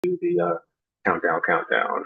do the countdown.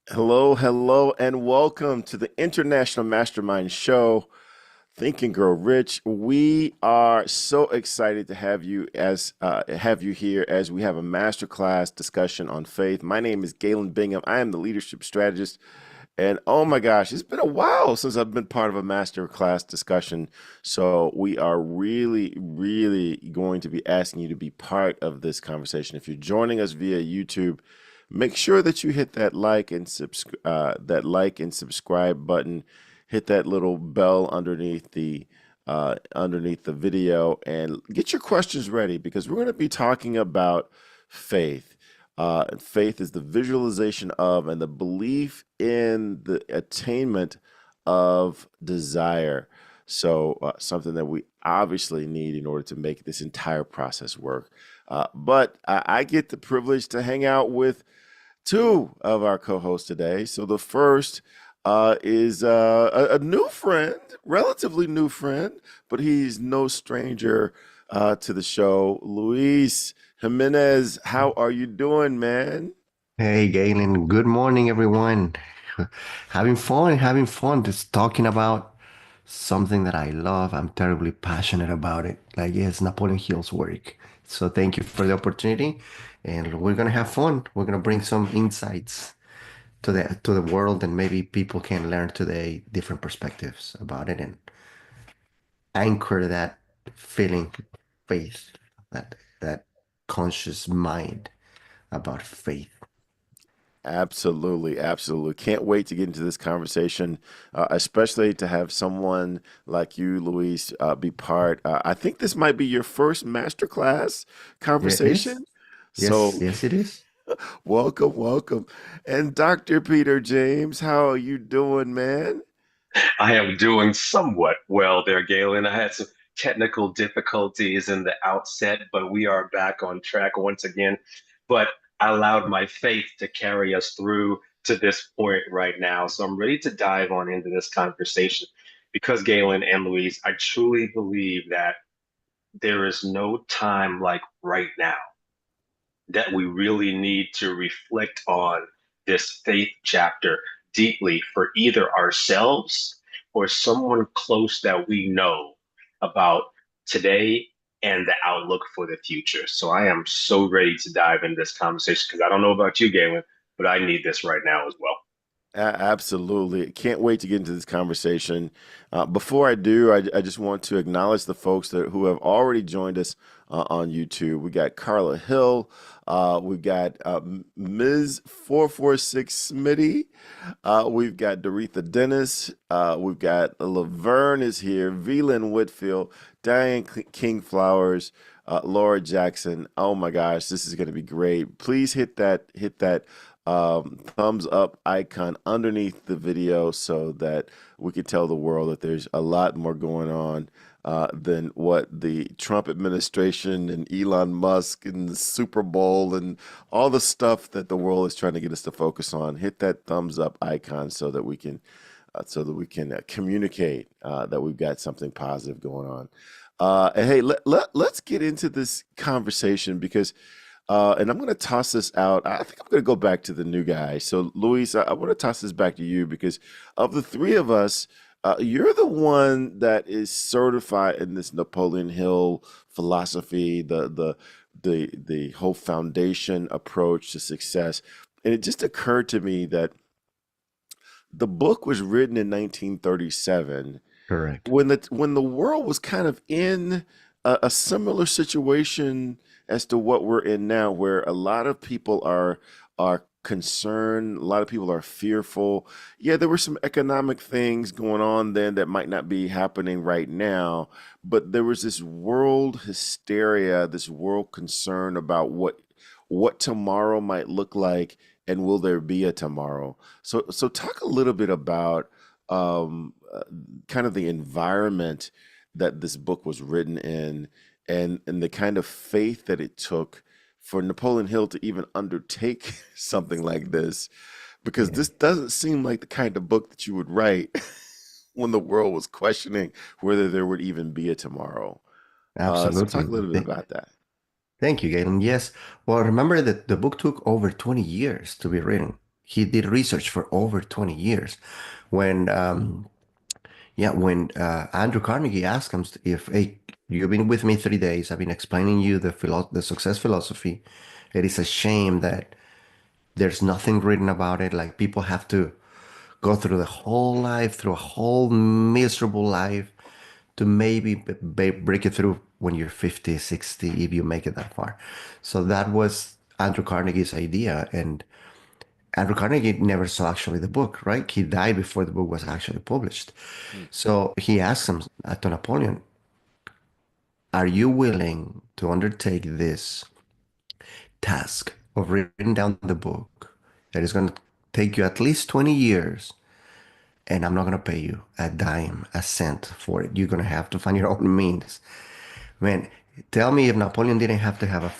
Hello, and welcome to the International Mastermind Show, Think and Grow Rich. We are so excited to have you here as we have a masterclass discussion on faith. My name is Galen Bingham. I am the leadership strategist, and oh my gosh, it's been a while since I've been part of a masterclass discussion. So we are really going to be asking you to be part of this conversation. If you're joining us via YouTube, make sure that you hit that like and subscribe button. Hit that little bell underneath the video, and get your questions ready because we're going to be talking about faith. Faith is the visualization of and the belief in the attainment of desire. So something that we obviously need in order to make this entire process work. But I get the privilege to hang out with two of our co-hosts today. So the first is a new friend, relatively new friend, but he's no stranger to the show. Luis Jimenez, how are you doing, man? Hey, Galen. Good morning, everyone. Having fun, just talking about something that I love. I'm terribly passionate about it. Like, yes, Napoleon Hill's work. So thank you for the opportunity, and we're gonna have fun. We're gonna bring some insights to the world, and maybe people can learn today different perspectives about it and anchor that feeling, faith, that conscious mind about faith. Absolutely. Can't wait to get into this conversation, especially to have someone like you, Luis, be part. I think this might be your first masterclass Yeah, it is. conversation. Yes, So, yes, it is. welcome. And Dr. Peter James, how are you doing, man? I am doing somewhat well there, Galen. I had some technical difficulties in the outset, but we are back on track once again. But I allowed my faith to carry us through to this point right now. So I'm ready to dive on into this conversation because, Galen and Louise, I truly believe that there is no time like right now that we really need to reflect on this faith chapter deeply for either ourselves or someone close that we know about today and the outlook for the future. So I am so ready to dive into this conversation because I don't know about you, Galen, but I need this right now as well. Absolutely. Can't wait to get into this conversation. Before I do, I just want to acknowledge the folks who have already joined us on YouTube. We got Carla Hill. We've got Ms. 446 Smitty. We've got Doretha Dennis. We've got Laverne is here. Velin Whitfield. Diane King Flowers. Laura Jackson. Oh my gosh, this is going to be great. Please hit that thumbs up icon underneath the video so that we can tell the world that there's a lot more going on than what the Trump administration and Elon Musk and the Super Bowl and all the stuff that the world is trying to get us to focus on. Hit that thumbs up icon so that we can communicate that we've got something positive going on. And hey, let's get into this conversation because and I'm going to toss this out. I think I'm going to go back to the new guy. So, Luis, I want to toss this back to you because of the three of us, you're the one that is certified in this Napoleon Hill philosophy, the whole foundation approach to success. And it just occurred to me that the book was written in 1937 Correct. when the world was kind of in a similar situation as to what we're in now, where a lot of people are concerned, a lot of people are fearful. Yeah, there were some economic things going on then that might not be happening right now, but there was this world hysteria, this world concern about what tomorrow might look like and will there be a tomorrow. So talk a little bit about kind of the environment that this book was written in and the kind of faith that it took for Napoleon Hill to even undertake something like this, because Yeah, this doesn't seem like the kind of book that you would write when the world was questioning whether there would even be a tomorrow. So talk absolutely. a little bit about that. Thank you, Galen. Yes. Well, remember that the book took over 20 years to be written. He did research for over 20 years. When, Andrew Carnegie asked him if, hey, you've been with me 3 days. I've been explaining you the success philosophy. It is a shame that there's nothing written about it. Like people have to go through the whole life, through a whole miserable life to maybe break it through when you're 50, 60, if you make it that far. So that was Andrew Carnegie's idea. And Andrew Carnegie never saw actually the book, right? He died before the book was actually published. Hmm. So he asked him to Napoleon, are you willing to undertake this task of writing down the book that is going to take you at least 20 years, and I'm not going to pay you a dime, a cent for it. You're going to have to find your own means. Man, tell me if Napoleon didn't have to have a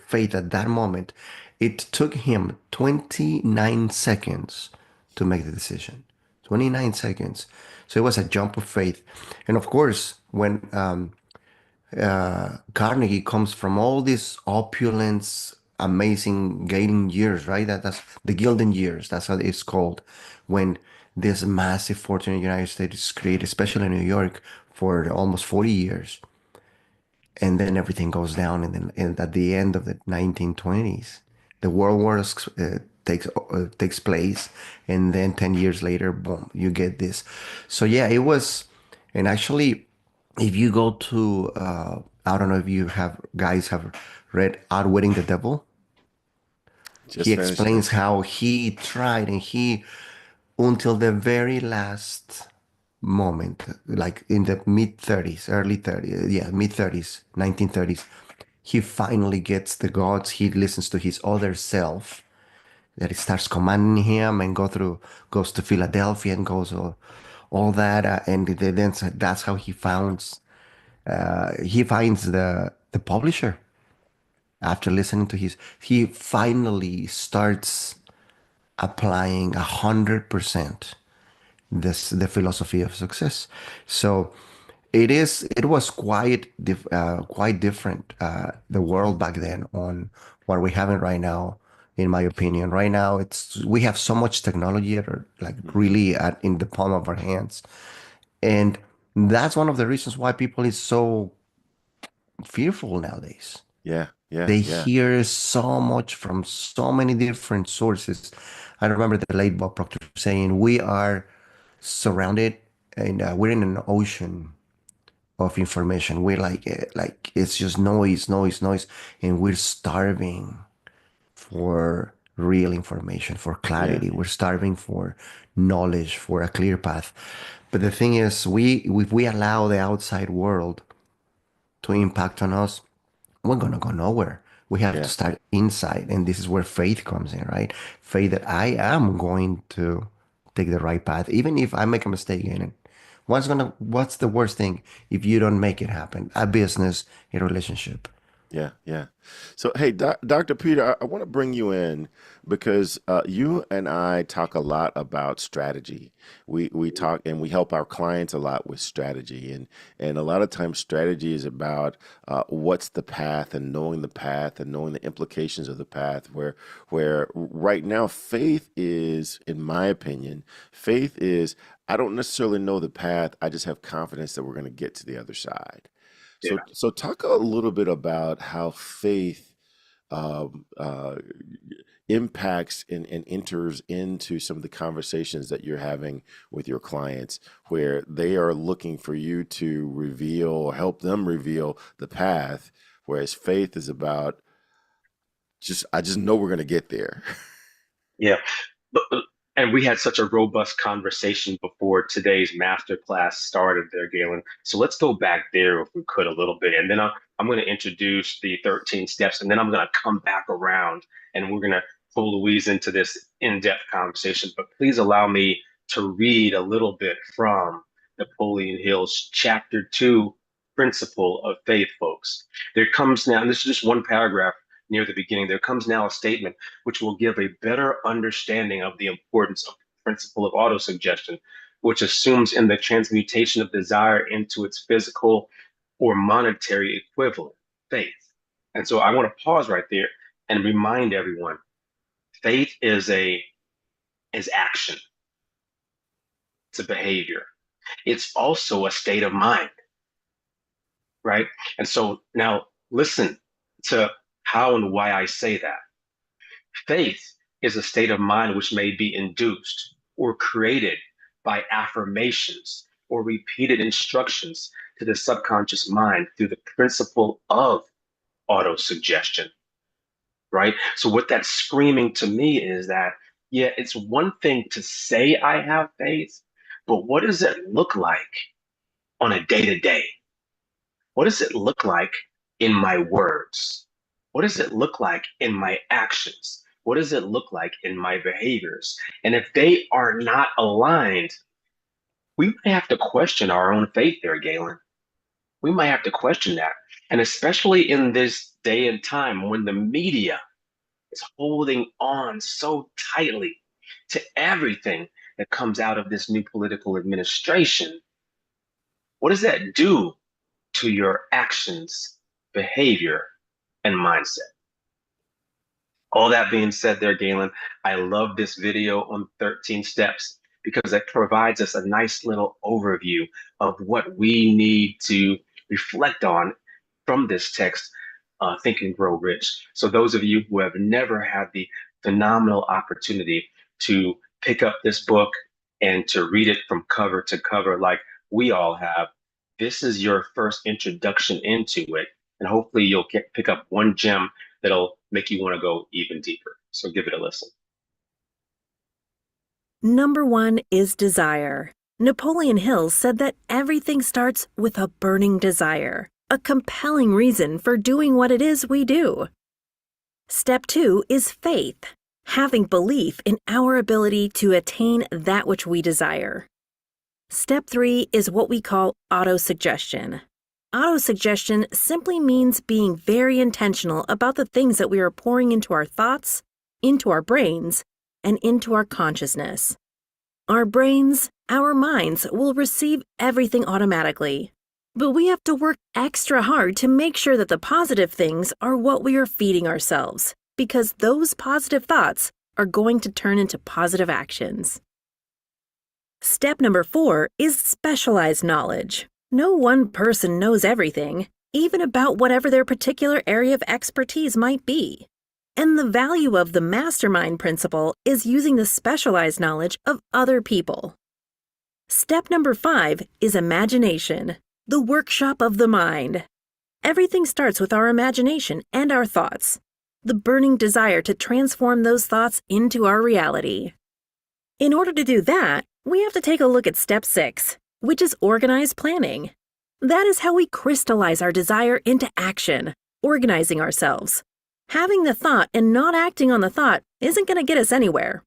faith at that moment. It took him 29 seconds to make the decision. 29 seconds. So it was a jump of faith. And of course, when Carnegie comes from all these opulence, amazing gaining years, right? That's the golden years. That's how it's called. When this massive fortune in the United States is created, especially in New York, for almost 40 years. And then everything goes down. And at the end of the 1920s, the World War takes place. And then 10 years later, boom, you get this. So yeah, it was, and actually, if you go to I don't know if you have guys have read Outwitting the Devil. He Just finishing explains it. how he tried and he until the very last moment, like in the mid 30s, early 30s, yeah, mid 30s, 1930s, he finally gets the gods. He listens to his other self that it starts commanding him and goes to Philadelphia and goes all that, and then that's how he finds the publisher after listening to his. He finally starts applying 100% the philosophy of success. So it was quite different, the world back then on what we're having right now. In my opinion, right now we have so much technology that are like Mhm. really in the palm of our hands, and that's one of the reasons why people is so fearful nowadays. Yeah, yeah, They yeah. hear so much from so many different sources. I remember the late Bob Proctor saying, "We are surrounded and we're in an ocean of information. We're like it's just noise, noise, noise, and we're starving for real information, for Yeah. clarity. We're starving for knowledge, for a clear path. But the thing is, we if we allow the outside world to impact on us, we're gonna go nowhere. We have to Yeah. start inside, and this is where faith comes in, right? Faith that I am going to take the right path, even if I make a mistake in it. What's the worst thing if you don't make it happen? A business, a relationship. Yeah, yeah. So, hey, Dr. Peter, I want to bring you in because you and I talk a lot about strategy. We talk and we help our clients a lot with strategy, and a lot of times strategy is about what's the path and knowing the implications of the path. Where right now, faith is, in my opinion, faith is I don't necessarily know the path. I just have confidence that we're going to get to the other side. Yeah. So talk a little bit about how faith um, uh, impacts and enters into some of the conversations that you're having with your clients, where they are looking for you to reveal or help them reveal the path, whereas faith is about I just know we're going to get there. Yeah. And we had such a robust conversation before today's masterclass started there, Galen. So let's go back there if we could a little bit. And then I'm going to introduce the 13 steps, and then I'm going to come back around and we're going to pull Louise into this in-depth conversation. But please allow me to read a little bit from Napoleon Hill's Chapter 2, Principle of Faith, folks. There comes now, and this is just one paragraph near the beginning, there comes now a statement which will give a better understanding of the importance of the principle of autosuggestion, which assumes in the transmutation of desire into its physical or monetary equivalent, faith. And so I want to pause right there and remind everyone, faith is action, it's a behavior. It's also a state of mind, right? And so now listen to how and why I say that. Faith is a state of mind which may be induced or created by affirmations or repeated instructions to the subconscious mind through the principle of autosuggestion, right? So, what that's screaming to me is that, yeah, it's one thing to say I have faith, but what does it look like on a day to day? What does it look like in my words? What does it look like in my actions? What does it look like in my behaviors? And if they are not aligned, we might have to question our own faith there, Galen. We might have to question that. And especially in this day and time when the media is holding on so tightly to everything that comes out of this new political administration, what does that do to your actions, behavior, and mindset? All that being said, there, Galen, I love this video on 13 steps because it provides us a nice little overview of what we need to reflect on from this text, Think and Grow Rich. So, those of you who have never had the phenomenal opportunity to pick up this book and to read it from cover to cover, like we all have, this is your first introduction into it. And hopefully, you'll pick up one gem that'll make you want to go even deeper. So, give it a listen. Number one is desire. Napoleon Hill said that everything starts with a burning desire, a compelling reason for doing what it is we do. Step two is faith, having belief in our ability to attain that which we desire. Step three is what we call autosuggestion. Autosuggestion simply means being very intentional about the things that we are pouring into our thoughts, into our brains, and into our consciousness. Our brains, our minds will receive everything automatically, but we have to work extra hard to make sure that the positive things are what we are feeding ourselves, because those positive thoughts are going to turn into positive actions. Step number 4 is specialized knowledge. No one person knows everything, even about whatever their particular area of expertise might be. And the value of the mastermind principle is using the specialized knowledge of other people. Step number 5 is imagination, the workshop of the mind. Everything starts with our imagination and our thoughts, the burning desire to transform those thoughts into our reality. In order to do that, we have to take a look at step 6, which is organized planning. That is how we crystallize our desire into action, organizing ourselves. Having the thought and not acting on the thought isn't going to get us anywhere.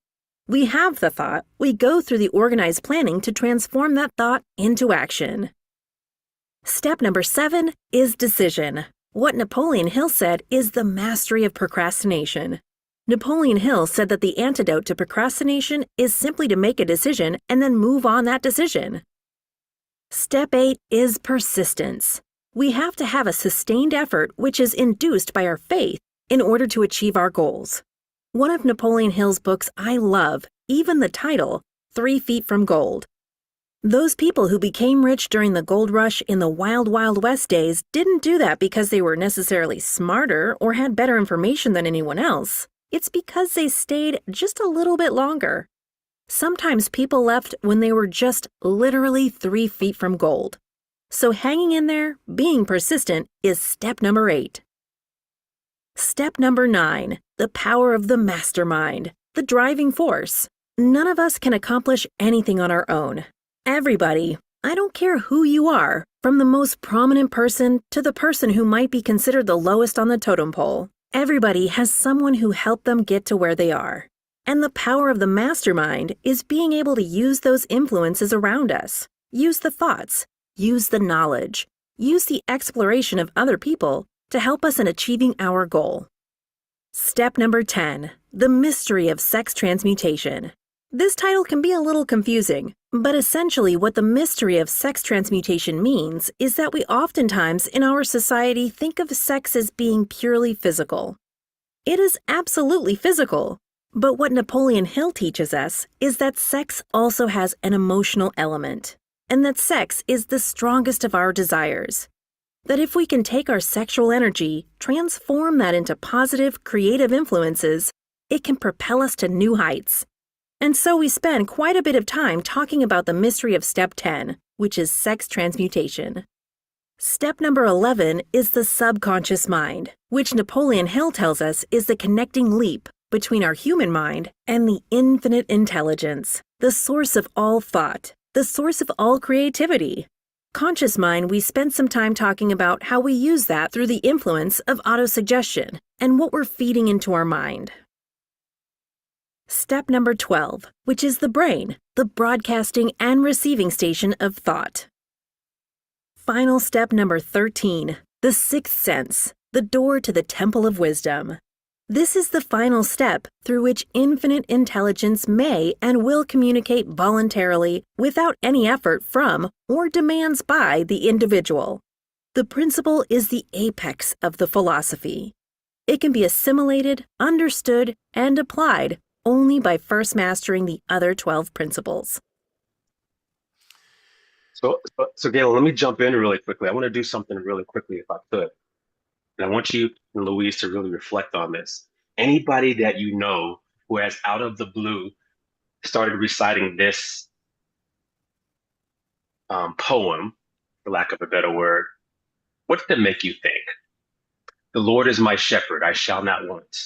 We have the thought, we go through the organized planning to transform that thought into action. Step number 7 is decision. What Napoleon Hill said is the mastery of procrastination. Napoleon Hill said that the antidote to procrastination is simply to make a decision and then move on that decision. Step 8 is persistence. We have to have a sustained effort which is induced by our faith in order to achieve our goals. One of Napoleon Hill's books I love, even the title, 3 Feet from Gold. Those people who became rich during the gold rush in the Wild Wild West days didn't do that because they were necessarily smarter or had better information than anyone else. It's because they stayed just a little bit longer. Sometimes people left when they were just literally 3 feet from gold. So hanging in there, being persistent, is step number 8. Step number 9, the power of the mastermind, the driving force. None of us can accomplish anything on our own. Everybody, I don't care who you are, from the most prominent person to the person who might be considered the lowest on the totem pole, everybody has someone who helped them get to where they are. And the power of the mastermind is being able to use those influences around us, use the thoughts, use the knowledge, use the exploration of other people to help us in achieving our goal. Step number 10, the mystery of sex transmutation. This title can be a little confusing, but essentially what the mystery of sex transmutation means is that we oftentimes in our society think of sex as being purely physical. It is absolutely physical, but what Napoleon Hill teaches us is that sex also has an emotional element, and that sex is the strongest of our desires. That if we can take our sexual energy, transform that into positive, creative influences, it can propel us to new heights. And so we spend quite a bit of time talking about the mystery of step 10, which is sex transmutation. Step number 11 is the subconscious mind, which Napoleon Hill tells us is the connecting leap between our human mind and the infinite intelligence, the source of all thought, the source of all creativity. Conscious mind, we spent some time talking about how we use that through the influence of autosuggestion and what we're feeding into our mind. Step number 12, which is the brain, the broadcasting and receiving station of thought. Final step number 13, the sixth sense, the door to the temple of wisdom. This is the final step through which infinite intelligence may and will communicate voluntarily without any effort from or demands by the individual. The principle is the apex of the philosophy. It can be assimilated, understood, and applied only by first mastering the other 12 principles. So Gail, let me jump in really quickly. I want to do something really quickly if I could. And I want you and Louise to really reflect on this. Anybody that you know who has out of the blue started reciting this poem, for lack of a better word, what did it make you think? The Lord is my shepherd, I shall not want.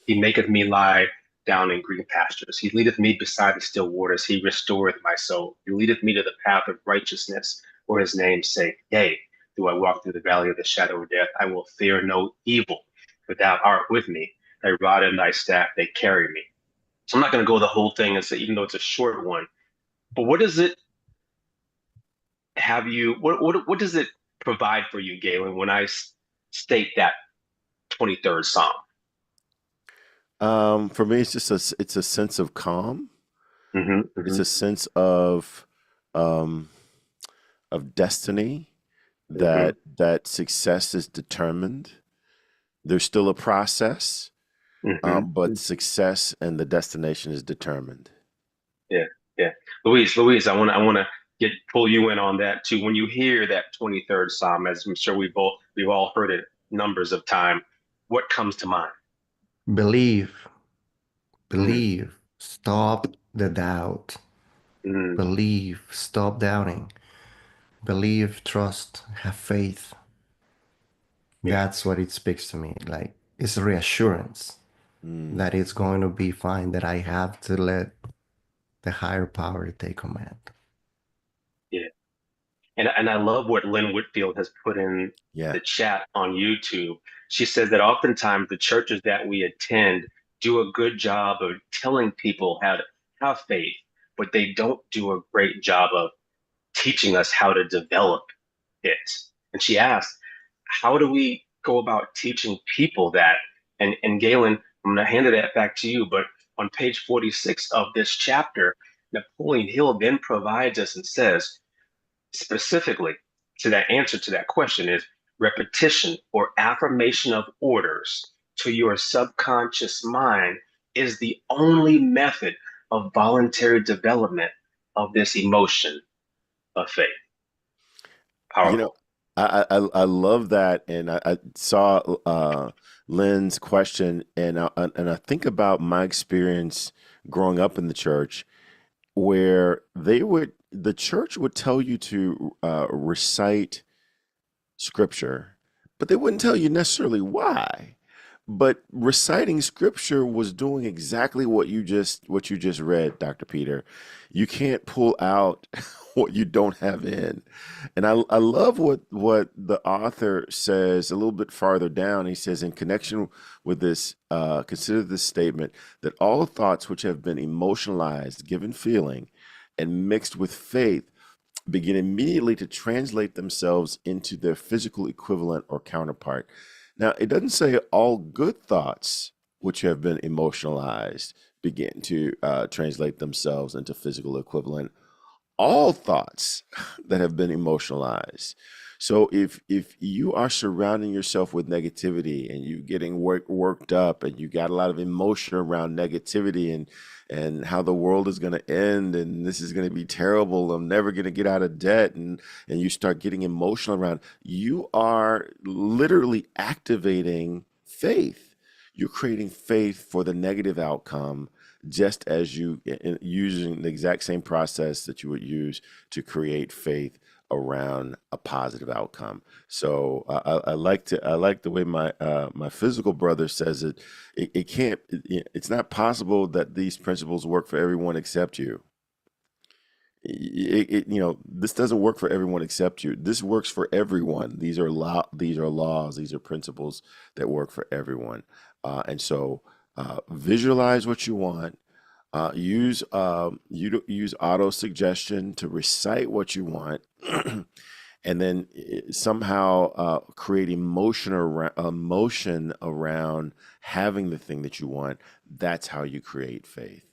He maketh me lie down in green pastures. He leadeth me beside the still waters. He restoreth my soul. He leadeth me to the path of righteousness for his name's sake. Yea, though I walk through the valley of the shadow of death, I will fear no evil, for thou art with me. Thy rod and thy staff, they carry me. So I'm not going to go the whole thing and say, even though it's a short one, but what does it have you, what does it provide for you, Galen, when I state that 23rd Psalm? For me, it's a sense of calm. Mm-hmm, It's mm-hmm, a sense um, of destiny mm-hmm, that success is determined. There's still a process, mm-hmm. but success and the destination is determined. Yeah, yeah. Louise, I want to get pull you in on that too. When you hear that 23rd Psalm, as I'm sure we've all heard it numbers of time, what comes to mind? Believe, Mm, believe. Stop the doubt. mm, Believe, stop doubting. Believe, trust, have faith. yeah, That's what it speaks to me. Like it's a reassurance Mm. that it's going to be fine, that I have to let the higher power take command. yeah. And I love what Lynn Whitfield has put in Yeah. the chat on YouTube. She says that oftentimes the churches that we attend do a good job of telling people how to have faith, but they don't do a great job of teaching us how to develop it. And she asked, how do we go about teaching people that? And Galen, I'm going to hand it back to you, but on page 46 of this chapter, Napoleon Hill then provides us and says, specifically to that answer to that question is repetition or affirmation of orders to your subconscious mind is the only method of voluntary development of this emotion of faith. You know, Powerful. I love that, and I saw Lynn's question, and I think about my experience growing up in the church, where the church would tell you to recite scripture, but they wouldn't tell you necessarily why. But reciting scripture was doing exactly what you just read, Dr. Peter. You can't pull out what you don't have in. And I love what the author says a little bit farther down. He says, in connection with this, consider this statement that all thoughts which have been emotionalized, given feeling, and mixed with faith begin immediately to translate themselves into their physical equivalent or counterpart. Now, it doesn't say all good thoughts which have been emotionalized begin to translate themselves into physical equivalent. All thoughts that have been emotionalized. So if you are surrounding yourself with negativity and you getting worked up and you got a lot of emotion around negativity and how the world is going to end and this is going to be terrible, I'm never going to get out of debt, and you start getting emotional around, you are literally activating faith. You're creating faith for the negative outcome, just as using the exact same process that you would use to create faith around a positive outcome. So I like the way my physical brother says it. It can't. It's not possible that these principles work for everyone except you. This doesn't work for everyone except you. This works for everyone. These are laws. These are principles that work for everyone. And so visualize what you want. Use auto suggestion to recite what you want, and then somehow create emotion around having the thing that you want. That's how you create faith.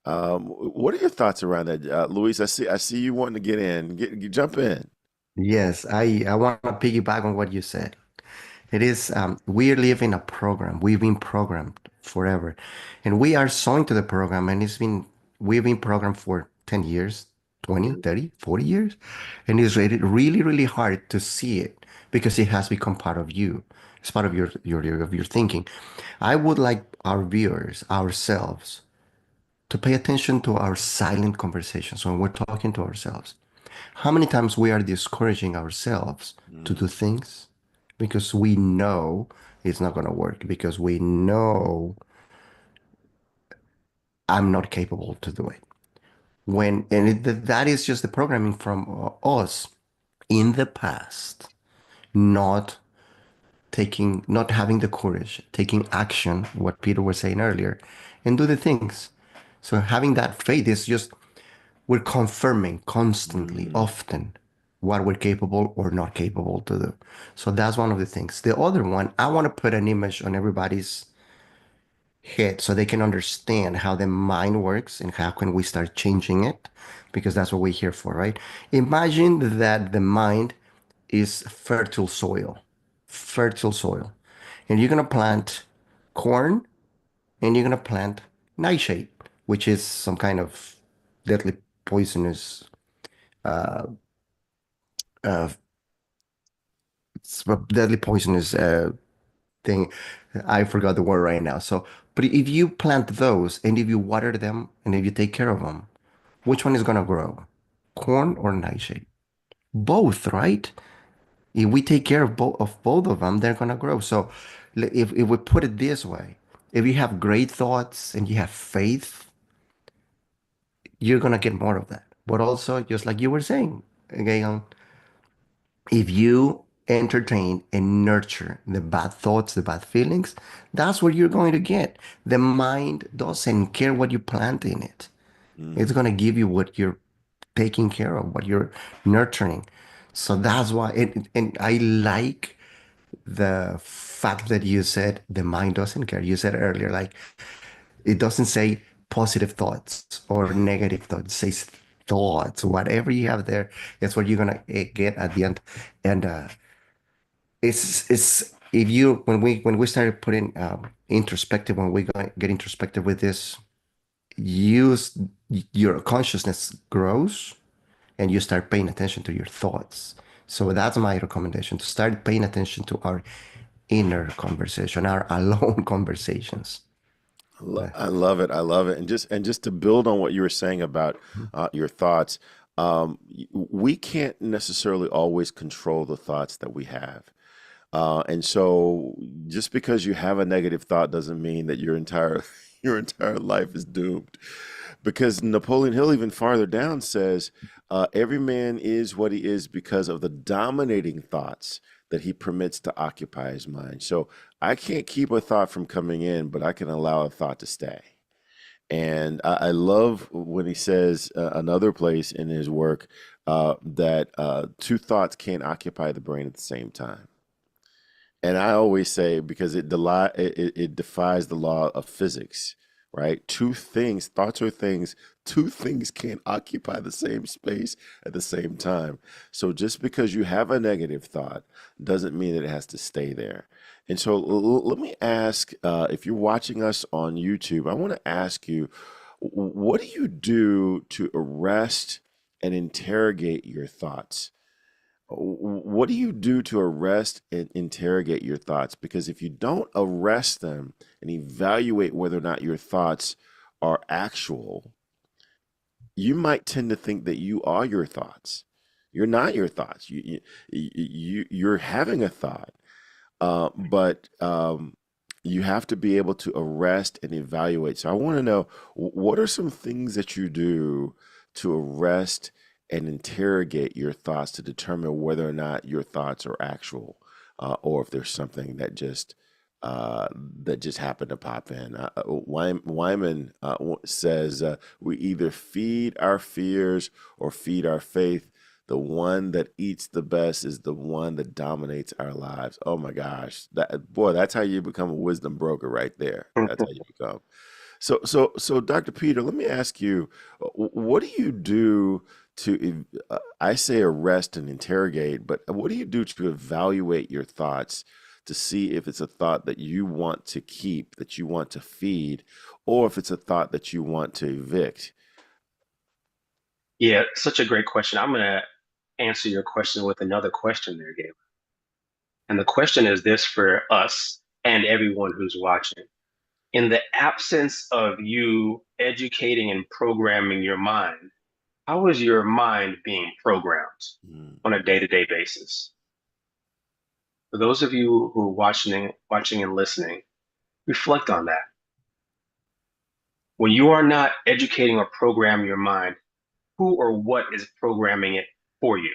What are your thoughts around that, Luis? I see you wanting to get in. Jump in. Yes, I want to piggyback on what you said. It is, we live in a program. We've been programmed forever. And we are so into the program, and we've been programmed for 10 years, 20, Mhm. 30, 40 years. And it's really, really, really hard to see it because it has become part of you. It's part of your thinking. I would like our viewers, ourselves, to pay attention to our silent conversations when we're talking to ourselves. How many times we are discouraging ourselves to do Mm, things because we know it's not going to work, because we know I'm not capable to do it. That is just the programming from us in the past, not not having the courage, taking action, what Peter was saying earlier, and do the things. So having that faith is just, we're confirming constantly, mm, often, what we're capable or not capable to do. So that's one of the things. The other one, I want to put an image on everybody's head so they can understand how the mind works and how can we start changing it, because that's what we're here for, right? Imagine that the mind is fertile soil, and you're going to plant corn, and you're going to plant nightshade, which is some kind of deadly poisonous uh, deadly poisonous thing. I forgot the word right now. So, but if you plant those and if you water them and if you take care of them, which one is gonna grow? Corn or nightshade? Both, right? If we take care of both of them, they're gonna grow. So, if we put it this way, if you have great thoughts and you have faith, you're gonna get more of that. But also, just like you were saying, again, if you entertain and nurture the bad thoughts, the bad feelings, that's what you're going to get. The mind doesn't care what you plant in it. It's Mm. going to give you what you're taking care of, what you're nurturing. So that's why, and I like the fact that you said the mind doesn't care. You said earlier, like, it doesn't say positive thoughts or negative thoughts. It says thoughts. Whatever you have there, that's what you're gonna get at the end. And it's if you when we started putting introspective, when we get introspective with this, use your consciousness grows and you start paying attention to your thoughts. So that's my recommendation, to start paying attention to our inner conversation, our alone conversations. I love it. I love it. And just to build on what you were saying about your thoughts, we can't necessarily always control the thoughts that we have. And so just because you have a negative thought doesn't mean that your entire your entire life is doomed. Because Napoleon Hill, even farther down, says every man is what he is because of the dominating thoughts that he permits to occupy his mind. So I can't keep a thought from coming in, but I can allow a thought to stay. And I love when he says another place in his work that two thoughts can't occupy the brain at the same time. And I always say because it defies the law of physics, right? Two things, thoughts are things, two things can't occupy the same space at the same time. So just because you have a negative thought doesn't mean that it has to stay there. And so let me ask, if you're watching us on YouTube, I want to ask you, what do you do to arrest and interrogate your thoughts? What do you do to arrest and interrogate your thoughts? Because if you don't arrest them and evaluate whether or not your thoughts are actual, you might tend to think that you are your thoughts. You're not your thoughts. You're having a thought, but you have to be able to arrest and evaluate. So I want to know, what are some things that you do to arrest and interrogate your thoughts to determine whether or not your thoughts are actual, or if there's something that just happened to pop in. Wyman says we either feed our fears or feed our faith. The one that eats the best is the one that dominates our lives. Oh my gosh, that's how you become a wisdom broker right there. That's how you become. So, Dr. Peter, let me ask you, what do you do to, I say arrest and interrogate, but what do you do to evaluate your thoughts to see if it's a thought that you want to keep, that you want to feed, or if it's a thought that you want to evict? Yeah, such a great question. I'm going to answer your question with another question there, Gabe. And the question is this for us and everyone who's watching. In the absence of you educating and programming your mind, how is your mind being programmed Mm, on a day-to-day basis? For those of you who are watching and listening, reflect on that. When you are not educating or programming your mind, who or what is programming it for you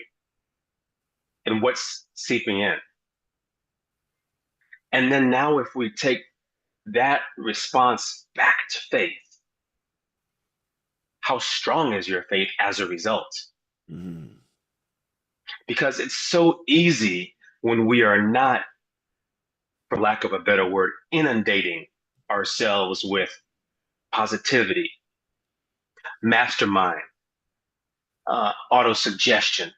and what's seeping in? And then now if we take that response back to faith, how strong is your faith as a result? mm, Because it's so easy when we are not, for lack of a better word, inundating ourselves with positivity, mastermind, auto suggestion.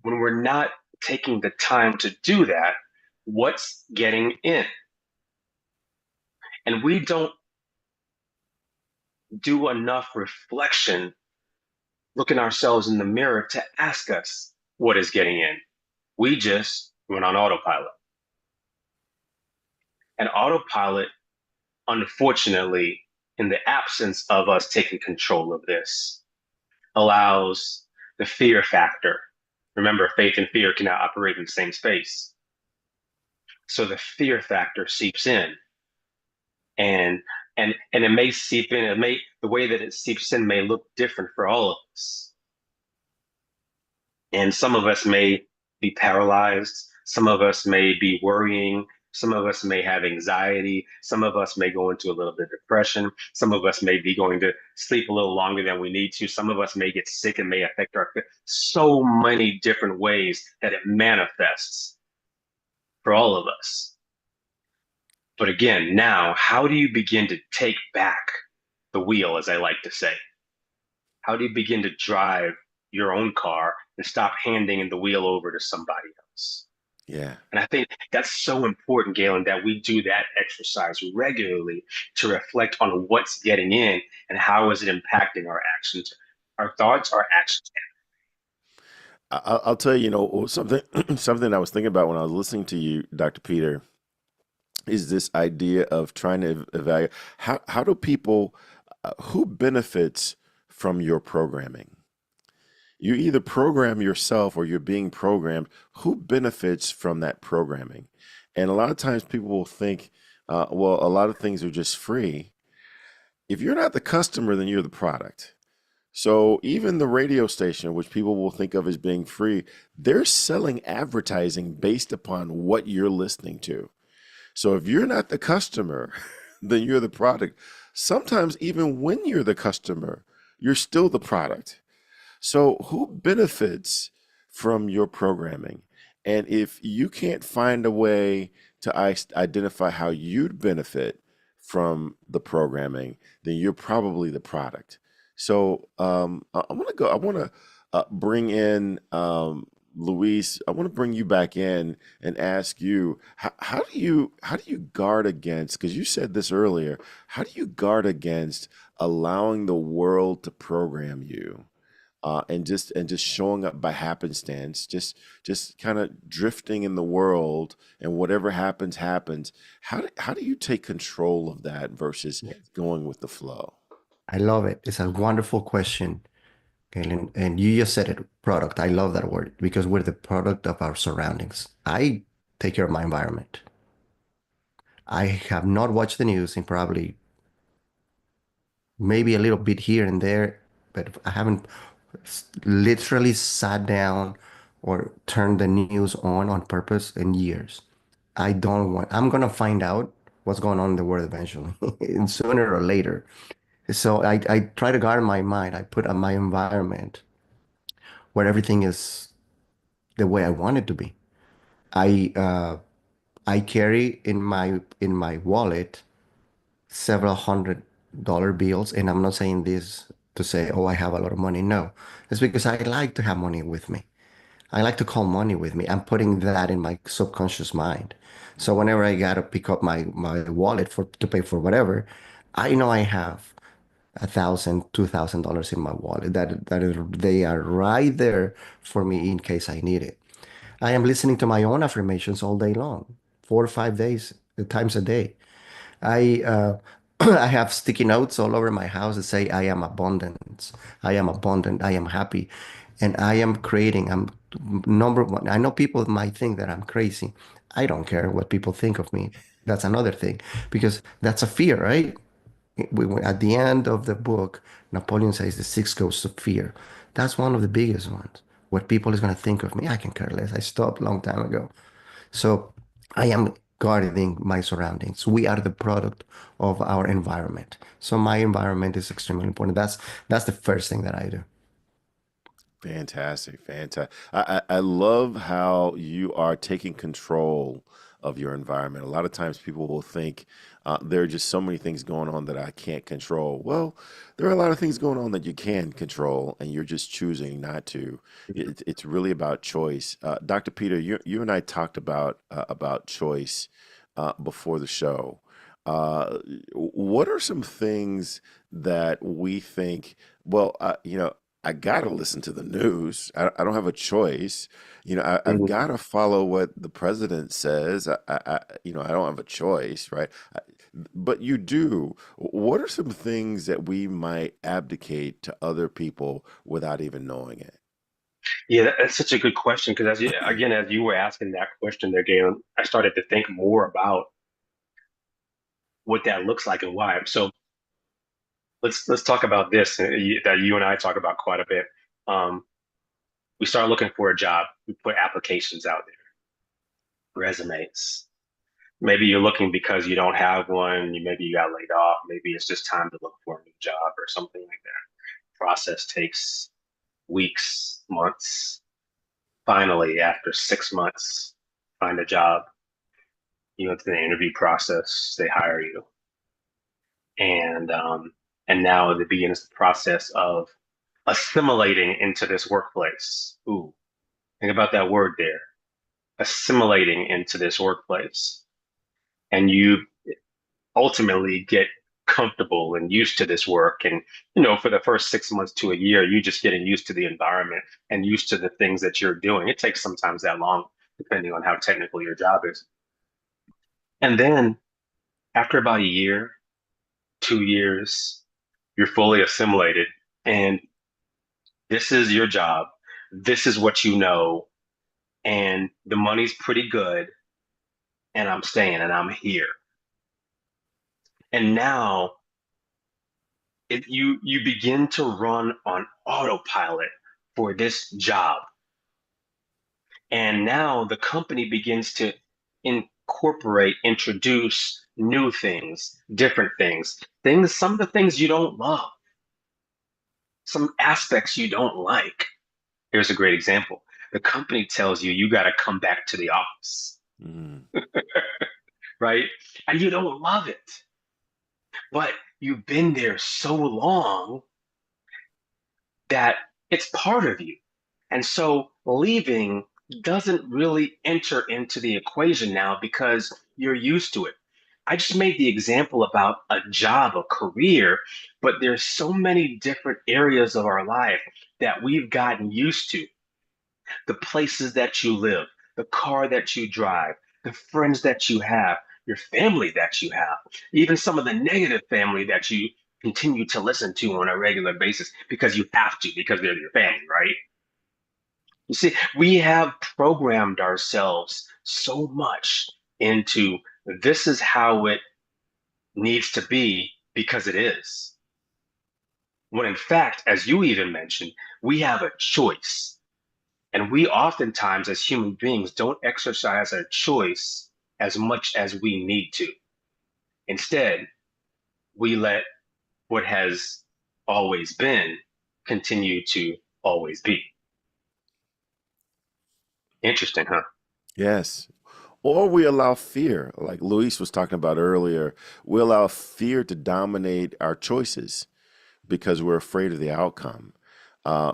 When we're not taking the time to do that, what's getting in? And we don't do enough reflection, looking ourselves in the mirror to ask us what is getting in. We just went on autopilot. And autopilot, unfortunately, in the absence of us taking control of this, allows the fear factor. Remember, faith and fear cannot operate in the same space. So the fear factor seeps in, and and it may seep in. It may the way that it seeps in may look different for all of us. And some of us may be paralyzed. Some of us may be worrying. Some of us may have anxiety. Some of us may go into a little bit of depression. Some of us may be going to sleep a little longer than we need to. Some of us may get sick and may affect our so many different ways that it manifests for all of us. But again, now, how do you begin to take back the wheel, as I like to say? How do you begin to drive your own car and stop handing the wheel over to somebody else? Yeah. And I think that's so important, Galen, that we do that exercise regularly to reflect on what's getting in and how is it impacting our actions, our thoughts, our actions. I'll tell you, something something I was thinking about when I was listening to you, Dr. Peter, is this idea of trying to evaluate how do people who benefits from your programming? You either program yourself or you're being programmed. Who benefits from that programming? And a lot of times people will think, well, a lot of things are just free. If you're not the customer, then you're the product. So even the radio station, which people will think of as being free, they're selling advertising based upon what you're listening to. So if you're not the customer, then you're the product. Sometimes even when you're the customer, you're still the product. So who benefits from your programming? And if you can't find a way to identify how you'd benefit from the programming, then you're probably the product. So I want to go. I want to bring in Luis. I want to bring you back in and ask you how do you guard against? Because you said this earlier. How do you guard against allowing the world to program you? And just showing up by happenstance, just kind of drifting in the world, and whatever happens. How do you take control of that versus Yes. going with the flow? I love it. It's a wonderful question, Galen. And you just said it, product. I love that word because we're the product of our surroundings. I take care of my environment. I have not watched the news in probably maybe a little bit here and there, but I haven't literally sat down or turned the news on purpose in years. I don't want, I'm gonna find out what's going on in the world eventually, and sooner or later. So I try to guard my mind. I put my environment where everything is the way I want it to be. I I carry in my wallet several $100 bills, and I'm not saying this to say, oh, I have a lot of money. No, it's because I like to have money with me. I like to call money with me. I'm putting that in my subconscious mind. So whenever I gotta pick up my wallet for to pay for whatever, I know I have $1,000, $2,000 in my wallet they are right there for me in case I need it. I am listening to my own affirmations all day long, 4 or 5 days times a day. I I have sticky notes all over my house that say I am abundance. I am abundant. I am happy. And I am creating. I'm number one. I know people might think that I'm crazy. I don't care what people think of me. That's another thing because that's a fear, right? At the end of the book, Napoleon says the six ghosts of fear. That's one of the biggest ones. What people is going to think of me, I can care less. I stopped a long time ago. So I am guarding my surroundings. We are the product of our environment. So my environment is extremely important. That's the first thing that I do. Fantastic, fantastic. I love how you are taking control of your environment. A lot of times people will think there are just so many things going on that I can't control. Well, there are a lot of things going on that you can control, and you're just choosing not to. It's really about choice. Dr. Peter, you and I talked about choice before the show. Uh, what are some things that we think? Well, I gotta listen to the news. I don't have a choice. I've Mhm. got to follow what the president says. I don't have a choice, right? But you do. What are some things that we might abdicate to other people without even knowing it? Yeah, that's such a good question because as you were asking that question there, Galen, I started to think more about what that looks like and why. So let's talk about this that you and I talk about quite a bit. Um, we start looking for a job. We put applications out there, resumes. Maybe you're looking because you don't have one. Maybe you got laid off. Maybe it's just time to look for a new job or something like that. Process takes weeks, months. Finally, after 6 months, find a job. You went through the interview process. They hire you, and and now it begins the process of assimilating into this workplace. Ooh, think about that word there, assimilating into this workplace. And you ultimately get comfortable and used to this work. And, for the first 6 months to a year, you just getting used to the environment and used to the things that you're doing. It takes sometimes that long, depending on how technical your job is. And then after about a year, 2 years, you're fully assimilated. And this is your job. This is what you know. And the money's pretty good. And I'm staying and I'm here. And now you begin to run on autopilot for this job. And now the company begins to introduce new things, different things, some of the things you don't love, some aspects you don't like. Here's a great example. The company tells you you got to come back to the office, Mm. right? And you don't love it, but you've been there so long that it's part of you. And so leaving doesn't really enter into the equation now because you're used to it. I just made the example about a job, a career, but there's so many different areas of our life that we've gotten used to. The places that you live, the car that you drive, the friends that you have, your family that you have, even some of the negative family that you continue to listen to on a regular basis because you have to, because they're your family, right? You see, we have programmed ourselves so much into this is how it needs to be because it is. When in fact, as you even mentioned, we have a choice. And we oftentimes, as human beings, don't exercise our choice as much as we need to. Instead, we let what has always been continue to always be. Interesting, huh? Yes. Or we allow fear, like Luis was talking about earlier, we allow fear to dominate our choices because we're afraid of the outcome. I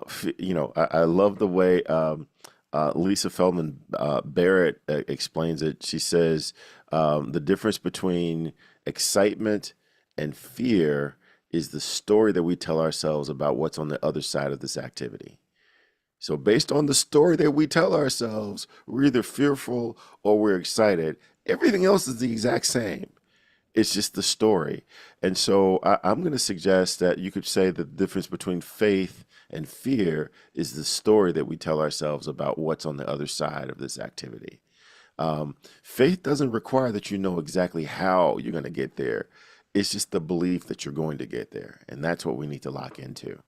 love the way Lisa Feldman Barrett explains it. She says the difference between excitement and fear is the story that we tell ourselves about what's on the other side of this activity. So, based on the story that we tell ourselves, we're either fearful or we're excited. Everything else is the exact same. It's just the story. And so I'm going to suggest that you could say the difference between faith and fear is the story that we tell ourselves about what's on the other side of this activity. Faith doesn't require that you know exactly how you're going to get there. It's just the belief that you're going to get there. And that's what we need to lock into.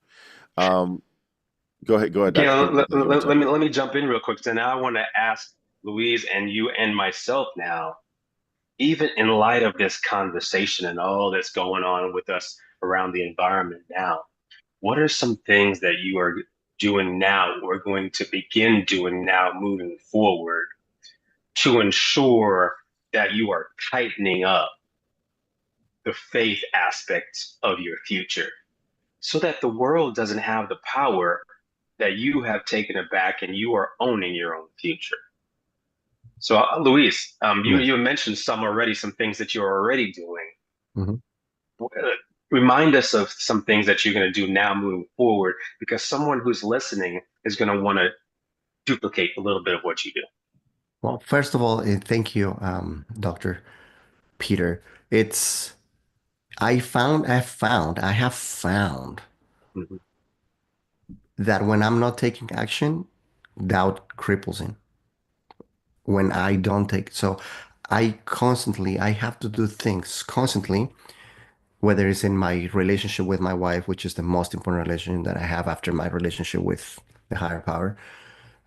Um, go ahead, Dr. Gail, King. I think you want to let jump me in. let me jump in real quick. So now I want to ask Louise and you and myself now, even in light of this conversation and all that's going on with us around the environment now, what are some things that you are doing now, or going to begin doing now moving forward to ensure that you are tightening up the faith aspect of your future so that the world doesn't have the power that you have taken it back and you are owning your own future? So, Luis, you Yes. you mentioned some already, some things that you're already doing. Mhm. remind us of some things that you're going to do now moving forward, because someone who's listening is going to want to duplicate a little bit of what you do. Well, first of all, thank you, Dr. Peter. It's I have found Mhm. that when I'm not taking action, doubt cripples in. When I don't take, so I have to do things constantly, whether it's in my relationship with my wife, which is the most important relationship that I have after my relationship with the higher power,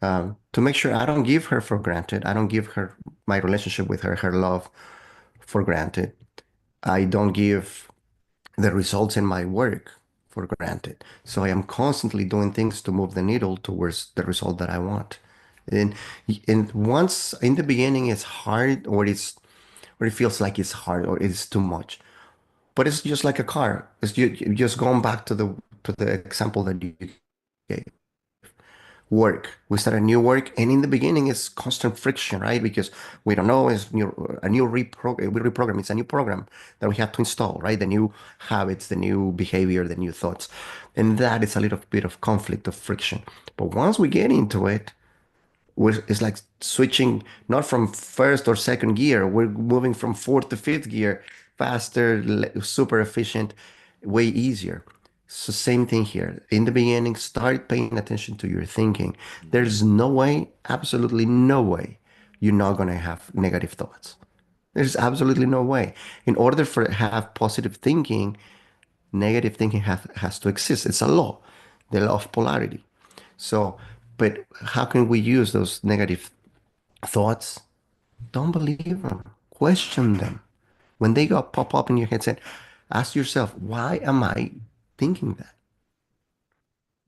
to make sure I don't give her for granted. I don't give her my relationship with her, her love for granted. I don't give the results in my work for granted. So I am constantly doing things to move the needle towards the result that I want. And and once in the beginning it's hard or it feels like it's hard or it's too much. But it's just like a car. It's just going back to the example that you gave. Work. We start a new work, and in the beginning, it's constant friction, right? Because we don't know it's a new reprogram. We reprogram. It's a new program that we have to install, right? The new habits, the new behavior, the new thoughts, and that is a little bit of conflict of friction. But once we get into it, it's like switching not from first or second gear. We're moving from fourth to fifth gear, faster, super efficient, way easier. So same thing here. In the beginning, start paying attention to your thinking. There's no way, absolutely no way, you're not gonna have negative thoughts. There's absolutely no way. In order for to have positive thinking, negative thinking has to exist. It's a law, the law of polarity. So, but how can we use those negative thoughts? Don't believe them. Question them. When they go pop up in your head, say, ask yourself, why am I thinking that?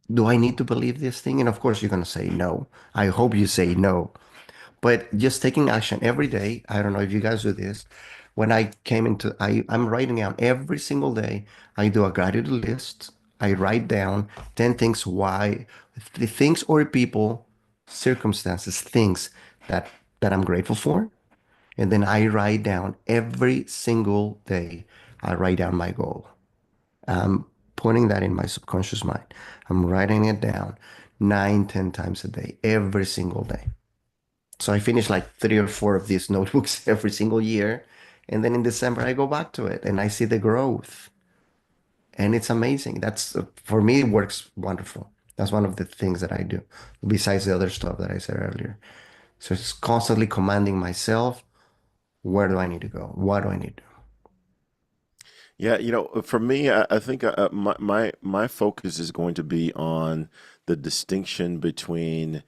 Do I need to believe this thing? And of course, you're going to say no. I hope you say no. But just taking action every day. I don't know if you guys do this. When I came into, I'm writing down every single day. I do a gratitude list. I write down 10 things why, the things or people, circumstances, things that that I'm grateful for. And then I write down every single day. I write down my goal. I'm putting that in my subconscious mind. I'm writing it down 9, 10 times a day, every single day. So I finish like 3 or 4 of these notebooks every single year. And then in December, I go back to it and I see the growth. And it's amazing. That's for me, it works wonderful. That's one of the things that I do, besides the other stuff that I said earlier. So it's constantly commanding myself, where do I need to go? What do I need to do? Yeah, for me, I think my focus is going to be on the distinction between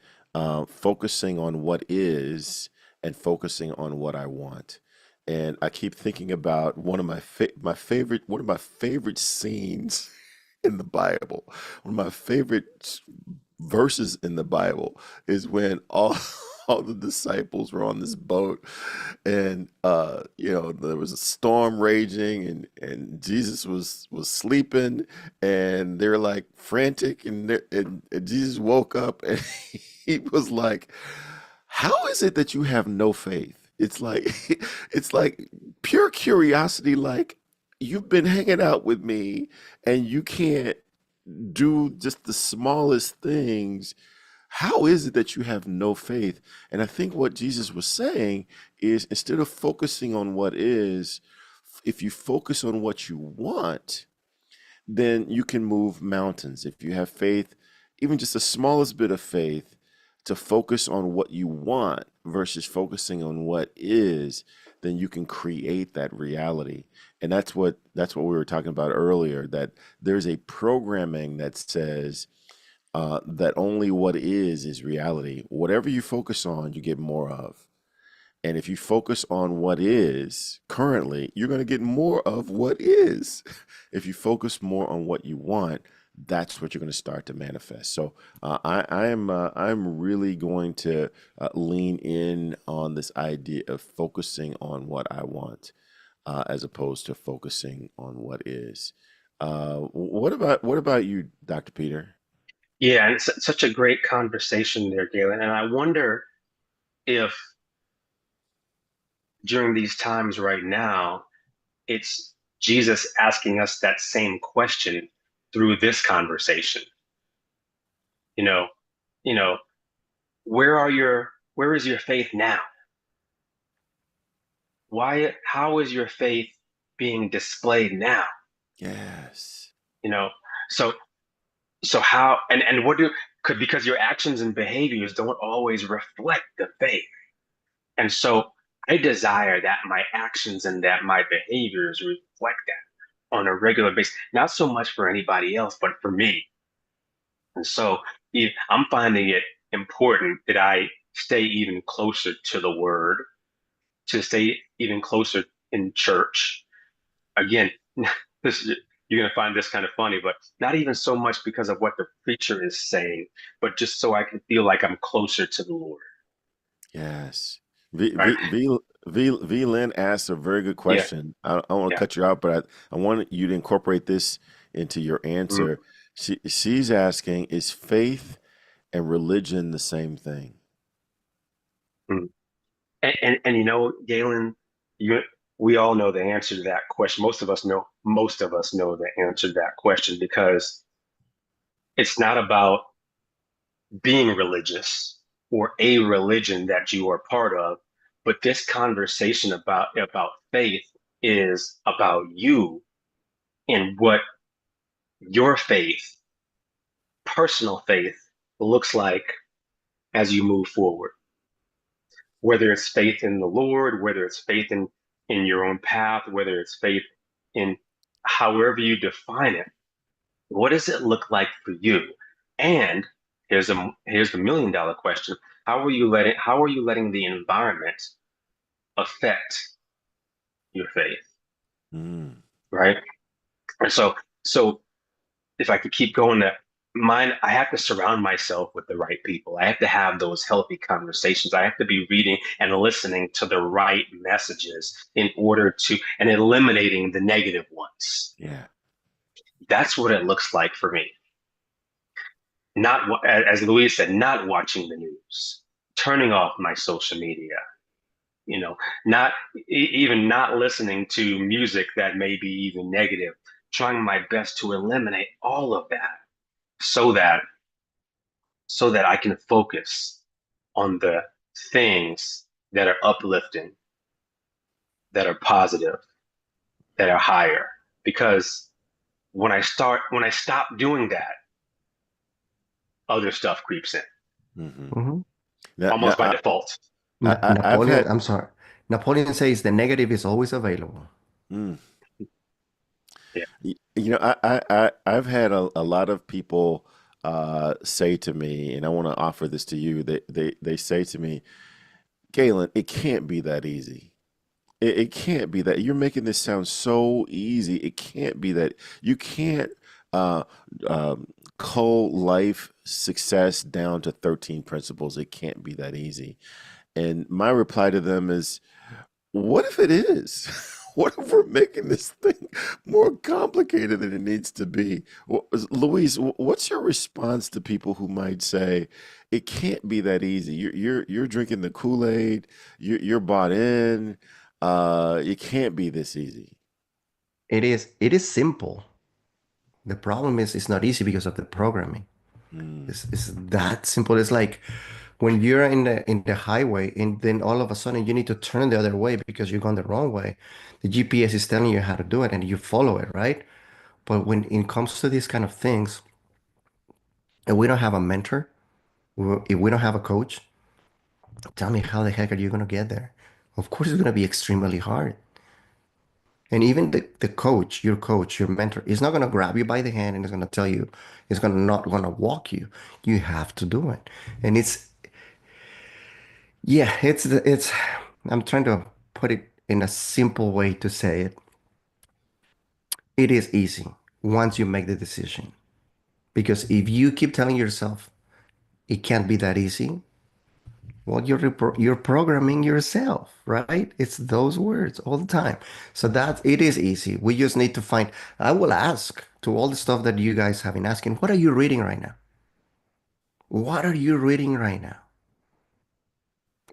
focusing on what is and focusing on what I want. And I keep thinking about one of my favorite scenes in the Bible. One of my favorite verses in the Bible is when all all the disciples were on this boat, and there was a storm raging, and Jesus was sleeping, and they're like frantic, and Jesus woke up, and he was like, how is it that you have no faith? It's like it's like pure curiosity, like you've been hanging out with me and you can't do just the smallest things. How is it that you have no faith? And I think what Jesus was saying is, instead of focusing on what is, if you focus on what you want, then you can move mountains. If you have faith, even just the smallest bit of faith, to focus on what you want versus focusing on what is, then you can create that reality. And that's what we were talking about earlier, that there's a programming that says that only what is reality. Whatever you focus on, you get more of. And if you focus on what is currently, you're going to get more of what is. If you focus more on what you want, that's what you're going to start to manifest. So I'm really going to lean in on this idea of focusing on what I want, as opposed to focusing on what is. What about you, Dr. Peter? Yeah, and it's such a great conversation there, Galen. And I wonder if during these times right now, it's Jesus asking us that same question through this conversation. You know, you know, where is your faith now? How is your faith being displayed now? Yes. You know, so so how and what do could because your actions and behaviors don't always reflect the faith. And so I desire that my actions and that my behaviors reflect that on a regular basis, not so much for anybody else, but for me. And so I'm finding it important that I stay even closer to the word, to stay even closer in church. Again, you're going to find this kind of funny, but not even so much because of what the preacher is saying, but just so I can feel like I'm closer to the Lord, Yes. right? V Lynn asked a very good Yeah, question. I want to yeah. cut you out, but I want you to incorporate this into your Mm, answer. She's asking, is faith and religion the same thing? mm. And Galen, you we all know the answer to that question. Most of us know the answer to that question because it's not about being religious or a religion that you are part of, but this conversation about faith is about you and what your faith, personal faith, looks like as you move forward. Whether it's faith in the Lord, whether it's faith in your own path, whether it's faith in however you define it, what does it look like for you? And here's the $1 million question. How are you letting the environment affect your faith? Mm, Right? And so if I could keep going that mine, I have to surround myself with the right people. I have to have those healthy conversations. I have to be reading and listening to the right messages in order to and eliminating the negative ones. yeah. That's what it looks like for me. Not as Louise said, not watching the news, turning off my social media, you know, not even not listening to music that may be even negative, trying my best to eliminate all of that so that I can focus on the things that are uplifting, that are positive, that are higher. Because when I stop doing that, other stuff creeps in Hmm. Hmm. Now almost by default. I've Napoleon, had, I'm sorry. Napoleon says the negative is always available. mm, Yeah. I've had a lot of people say to me, and I want to offer this to you. They say to me, Galen, it can't be that easy. It can't be that you're making this sound so easy. It can't be that you can't uh, um, cull life success down to 13 principles. It can't be that easy. And my reply to them is, what if it is? What if we're making this thing more complicated than it needs to be? Louise, what's your response to people who might say it can't be that easy? You're drinking the Kool-Aid. You're bought in. It can't be this easy. It is simple. The problem is it's not easy because of the programming. Mm, It's that simple. It's like when you're in the highway and then all of a sudden you need to turn the other way because you're going the wrong way. The GPS is telling you how to do it and you follow it, right? But when it comes to these kind of things, and we don't have a mentor, if we don't have a coach, tell me how the heck are you going to get there? Of course, it's going to be extremely hard. And even the coach, your mentor, is not going to grab you by the hand and is going to tell you, it's going to not going to walk you. You have to do it. And it's, I'm trying to put it in a simple way to say it. It is easy once you make the decision. Because if you keep telling yourself it can't be that easy, well, you're programming yourself, right? It's those words all the time. So that it is easy. We just need to find. I will ask to all the stuff that you guys have been asking. What are you reading right now? What are you reading right now?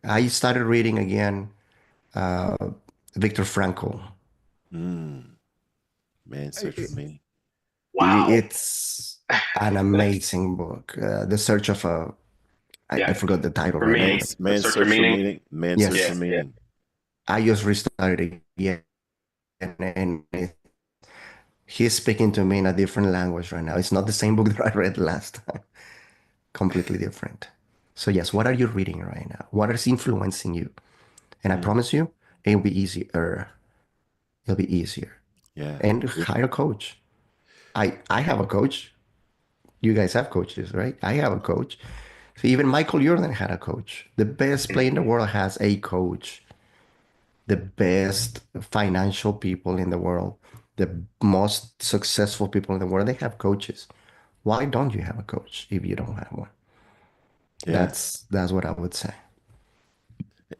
I started reading again, Viktor Frankl. mm. Man's Search for Meaning. Wow. It's an amazing book. The Search of a, I Yeah. forgot the title For right now, meaning, but the Man's search for Search for meaning. Meaning. Man's Search for Yeah, yes, yeah. Meaning. I just restarted it again, and he's speaking to me in a different language right now. It's not the same book that I read last time. Completely different. So yes, what are you reading right now? What is influencing you? And I Mm, promise you, it'll be easier. It'll be easier. yeah. And Yeah. hire a coach. I have a coach. You guys have coaches, right? I have a coach. So even Michael Jordan had a coach. The best player in the world has a coach. The best financial people in the world, the most successful people in the world, they have coaches. Why don't you have a coach if you don't have one? Yeah. That's what I would say.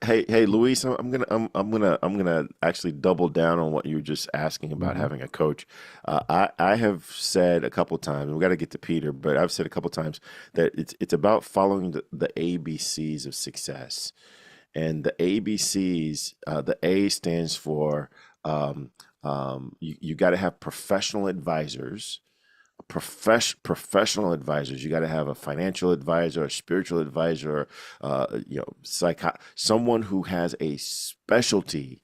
Hey, Luis, I'm gonna actually double down on what you were just asking about Mhm. having a coach. I have said a couple times, we got to get to Peter, but I've said a couple times that it's about following the ABCs of success, and the ABCs. The A stands for um, you got to have professional advisors, professional advisors. You got to have a financial advisor, a spiritual advisor, someone who has a specialty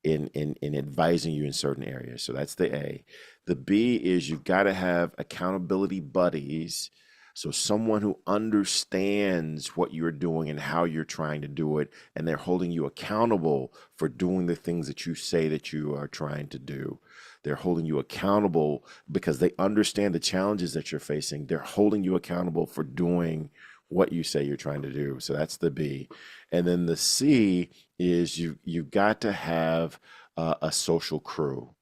in advising you in certain areas. So that's the A. The B is you've got to have accountability buddies. So someone who understands what you're doing and how you're trying to do it, and they're holding you accountable for doing the things that you say that you are trying to do. They're holding you accountable because they understand the challenges that you're facing. They're holding you accountable for doing what you say you're trying to do. So that's the B. And then the C is you've got to have a social crew,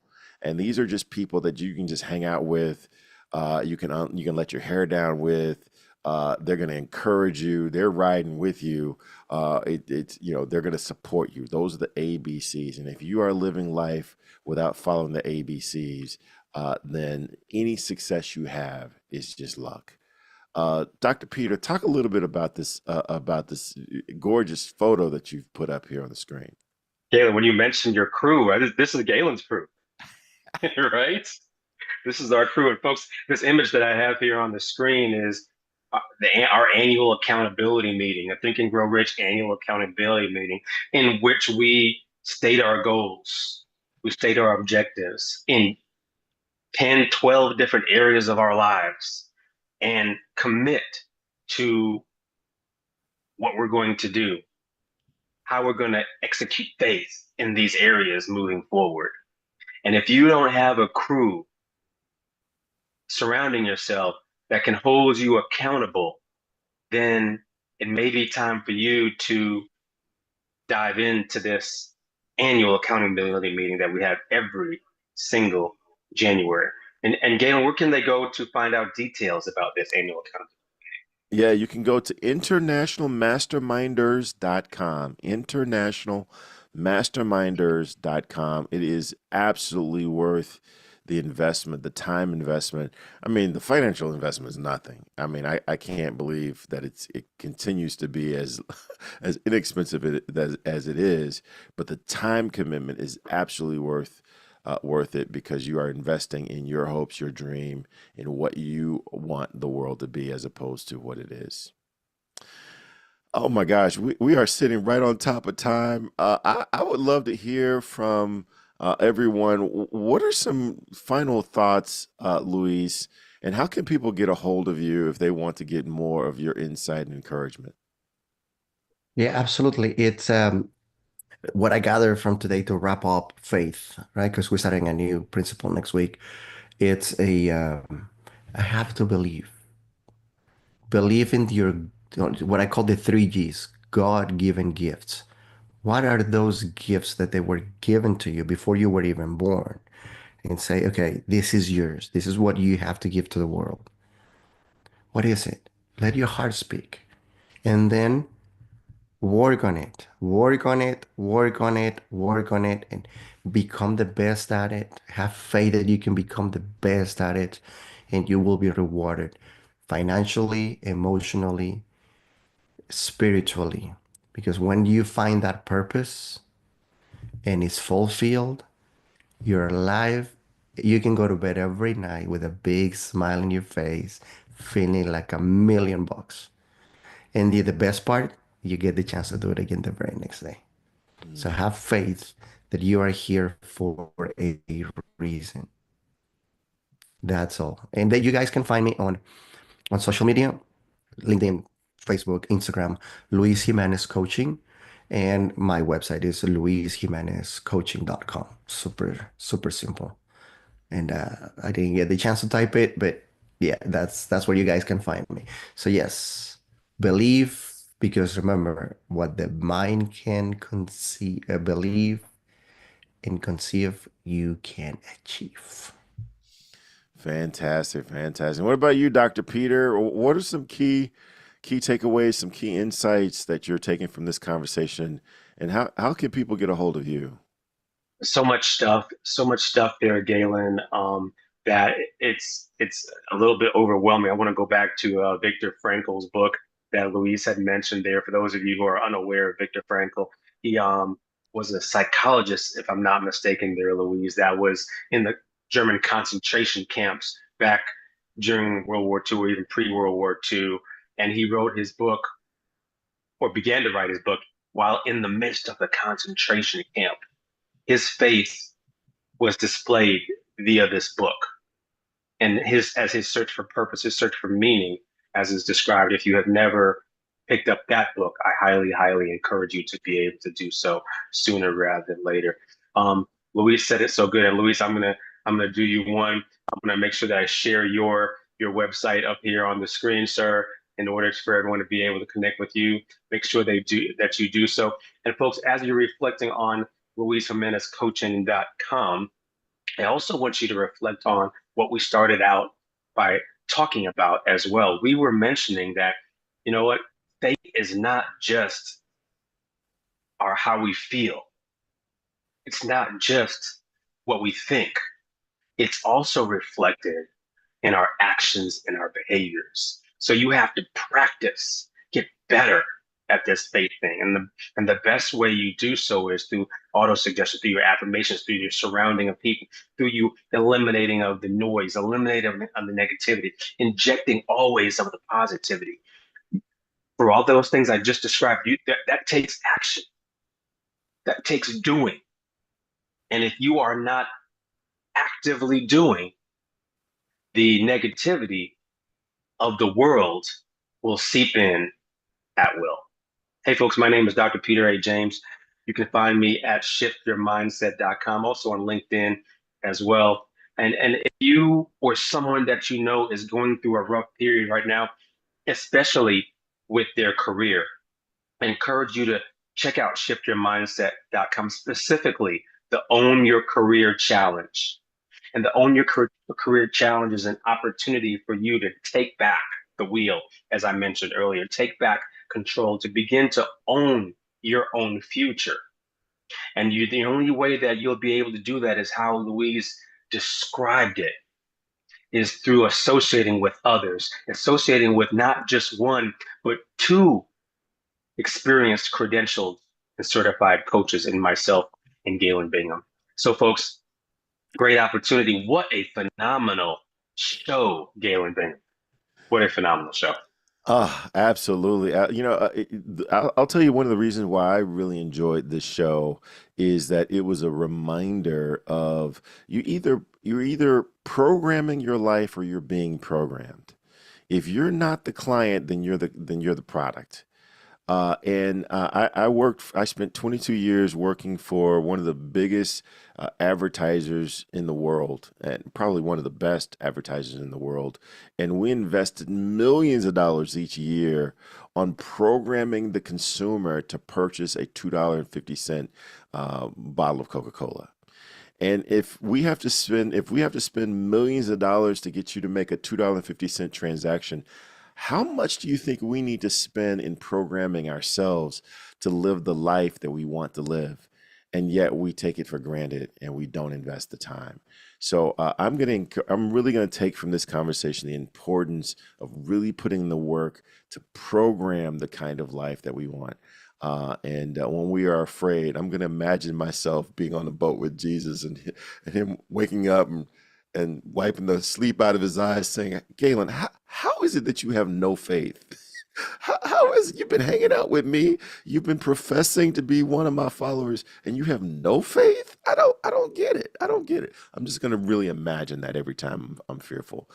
and these are just people that you can just hang out with. You can let your hair down with. They're going to encourage you. They're riding with you. It's they're going to support you. Those are the ABCs. And if you are living life without following the ABCs, then any success you have is just luck. Dr. Peter, talk a little bit about this gorgeous photo that you've put up here on the screen. Galen, when you mentioned your crew, this is Galen's crew, right? This is our crew. And folks, this image that I have here on the screen is our annual accountability meeting, a Think and Grow Rich annual accountability meeting, in which we state our goals, we state our objectives in 10, 12 different areas of our lives and commit to what we're going to do, how we're going to execute faith in these areas moving forward. And if you don't have a crew surrounding yourself that can hold you accountable, then it may be time for you to dive into this annual accountability meeting that we have every single January. And Galen, where can they go to find out details about this annual accountability? Yeah, you can go to internationalmasterminders.com. Internationalmasterminders.com. It is absolutely worth the investment, the time investment. I mean, the financial investment is nothing. I mean, I can't believe that it continues to be as as inexpensive as it is, but the time commitment is absolutely worth it because you are investing in your hopes, your dream, in what you want the world to be as opposed to what it is. Oh my gosh, we are sitting right on top of time. I would love to hear from everyone. What are some final thoughts, Luis, and how can people get a hold of you if they want to get more of your insight and encouragement? Yeah, absolutely. It's what I gather from today to wrap up faith, right? Because we're starting a new principle next week. It's I have to believe. Believe in your what I call the three G's, God-given gifts. What are those gifts that they were given to you before you were even born? And say, okay, this is yours. This is what you have to give to the world. What is it? Let your heart speak. And then work on it. Work on it. Work on it. Work on it. And become the best at it. Have faith that you can become the best at it. And you will be rewarded financially, emotionally, spiritually. Because when you find that purpose and it's fulfilled, your life You can go to bed every night with a big smile on your face, feeling like $1 million. And the best part, you get the chance to do it again the very next day. So Mm. have faith that you are here for a reason. That's all. And that you guys can find me on social media, LinkedIn, Facebook, Instagram, Luis Jimenez Coaching. And my website is luisjimenezcoaching.com. Super, super simple. And I didn't get the chance to type it, but yeah, that's where you guys can find me. So yes, believe, because remember, what the mind can conceive, believe and conceive, you can achieve. Fantastic, fantastic. What about you, Dr. Peter? What are some key takeaways, some key insights that you're taking from this conversation, and how can people get a hold of you? So much stuff there, Galen, that it's a little bit overwhelming. I want to go back to Viktor Frankl's book that Luis had mentioned there. For those of you who are unaware of Viktor Frankl, he was a psychologist, if I'm not mistaken, there, Luis, that was in the German concentration camps back during World War II or even pre-World War II. And he wrote his book, or began to write his book, while in the midst of the concentration camp. His faith was displayed via this book, and his search for purpose, his search for meaning, as is described. If you have never picked up that book, I highly encourage you to be able to do so sooner rather than later. Luis said it so good, and Luis, I'm gonna do you one. I'm gonna make sure that I share your website up here on the screen, sir, in order for everyone to be able to connect with you. Make sure they do that you do so. And folks, as you're reflecting on LuisJimenezCoaching.com, I also want you to reflect on what we started out by talking about as well. We were mentioning that, you know what, faith is not just our how we feel. It's not just what we think. It's also reflected in our actions and our behaviors. So you have to practice, get better at this faith thing. And the best way you do so is through auto suggestion, through your affirmations, through your surrounding of people, through you eliminating of the noise, eliminating of the negativity, injecting always of the positivity. For all those things I just described, that takes action. That takes doing. And if you are not actively doing, the negativity of the world will seep in at will. Hey, folks, my name is Dr. Peter A. James. You can find me at shiftyourmindset.com, also on LinkedIn as well. And if you or someone that you know is going through a rough period right now, especially with their career, I encourage you to check out shiftyourmindset.com, specifically the Own Your Career Challenge. And the Own Your Career Challenge is an opportunity for you to take back the wheel, as I mentioned earlier, take back control, to begin to own your own future. And the only way that you'll be able to do that is how Louise described it, is through associating with others, associating with not just one, but two experienced, credentialed, and certified coaches in myself and Galen Bingham. So, folks, great opportunity. What a phenomenal show, Galen Bingham. What a phenomenal show. Absolutely. I'll tell you one of the reasons why I really enjoyed this show is that it was a reminder of you're either programming your life or you're being programmed. If you're not the client, then you're the product. I spent 22 years working for one of the biggest advertisers in the world, and probably one of the best advertisers in the world. And we invested millions of dollars each year on programming the consumer to purchase a $2.50 bottle of Coca-Cola. And if we have to spend millions of dollars to get you to make a $2.50 transaction, how much do you think we need to spend in programming ourselves to live the life that we want to live? And yet we take it for granted and we don't invest the time. So I'm really gonna take from this conversation the importance of really putting in the work to program the kind of life that we want. And when we are afraid, I'm going to imagine myself being on a boat with Jesus and him waking up and and wiping the sleep out of his eyes, saying, Galen, how is it that you have no faith? How is it you've been hanging out with me? You've been professing to be one of my followers, and you have no faith? I don't get it. I don't get it. I'm just gonna really imagine that every time I'm fearful.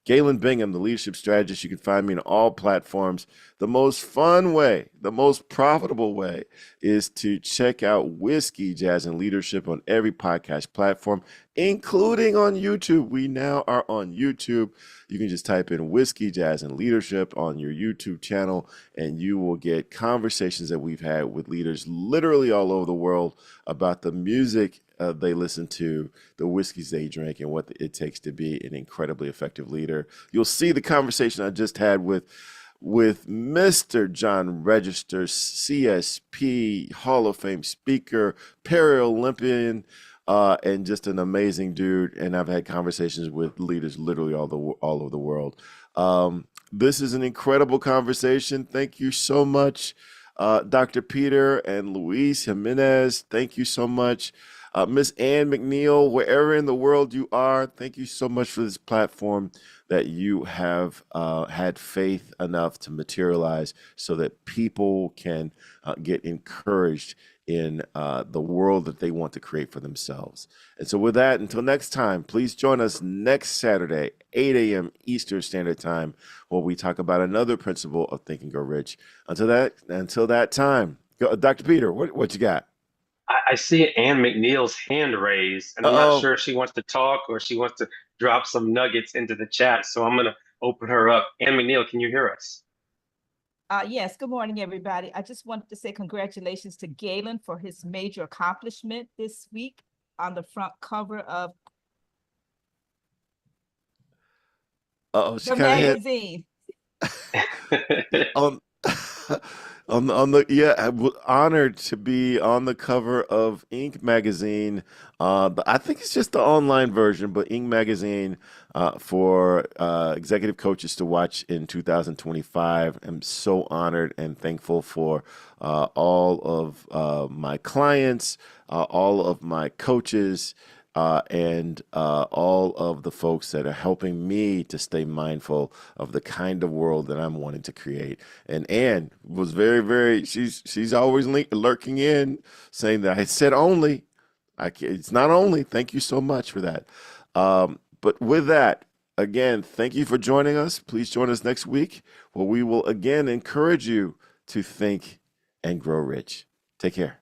Galen Bingham, the leadership strategist. You can find me on all platforms. The most fun way, the most profitable way, is to check out Whiskey Jazz and Leadership on every podcast platform, including on YouTube. We now are on YouTube. You can just type in Whiskey, Jazz, and Leadership on your YouTube channel, and you will get conversations that we've had with leaders literally all over the world about the music they listen to, the whiskeys they drink, and what it takes to be an incredibly effective leader. You'll see the conversation I just had with Mr. John Register, CSP, Hall of Fame speaker, Paralympian, and just an amazing dude. And I've had conversations with leaders literally all over the world. This is an incredible conversation. Thank you so much, Dr. Peter and Luis Jimenez. Thank you so much. Miss Ann McNeil, wherever in the world you are, thank you so much for this platform that you have had faith enough to materialize so that people can get encouraged in the world that they want to create for themselves. And so with that, until next time, please join us next Saturday, 8 a.m. Eastern Standard Time, where we talk about another principle of Think and Grow Rich. Until that time, Dr. Peter, what you got? I see Ann McNeil's hand raised, and I'm not Uh-oh. sure if she wants to talk or she wants to drop some nuggets into the chat. So I'm going to open her up. Ann McNeil, can you hear us? Yes, good morning, everybody. I just wanted to say congratulations to Galen for his major accomplishment this week on the front cover of She the kind of had magazine. on on the yeah, honored to be on the cover of Inc. magazine. I think it's just the online version, but Inc. magazine for executive coaches to watch in 2025. I'm so honored and thankful for all of my clients, all of my coaches, and all of the folks that are helping me to stay mindful of the kind of world that I'm wanting to create. And Anne was she's always lurking in, saying that I said only. It's not only. Thank you so much for that. But with that, again, thank you for joining us. Please join us next week, where we will again encourage you to think and grow rich. Take care.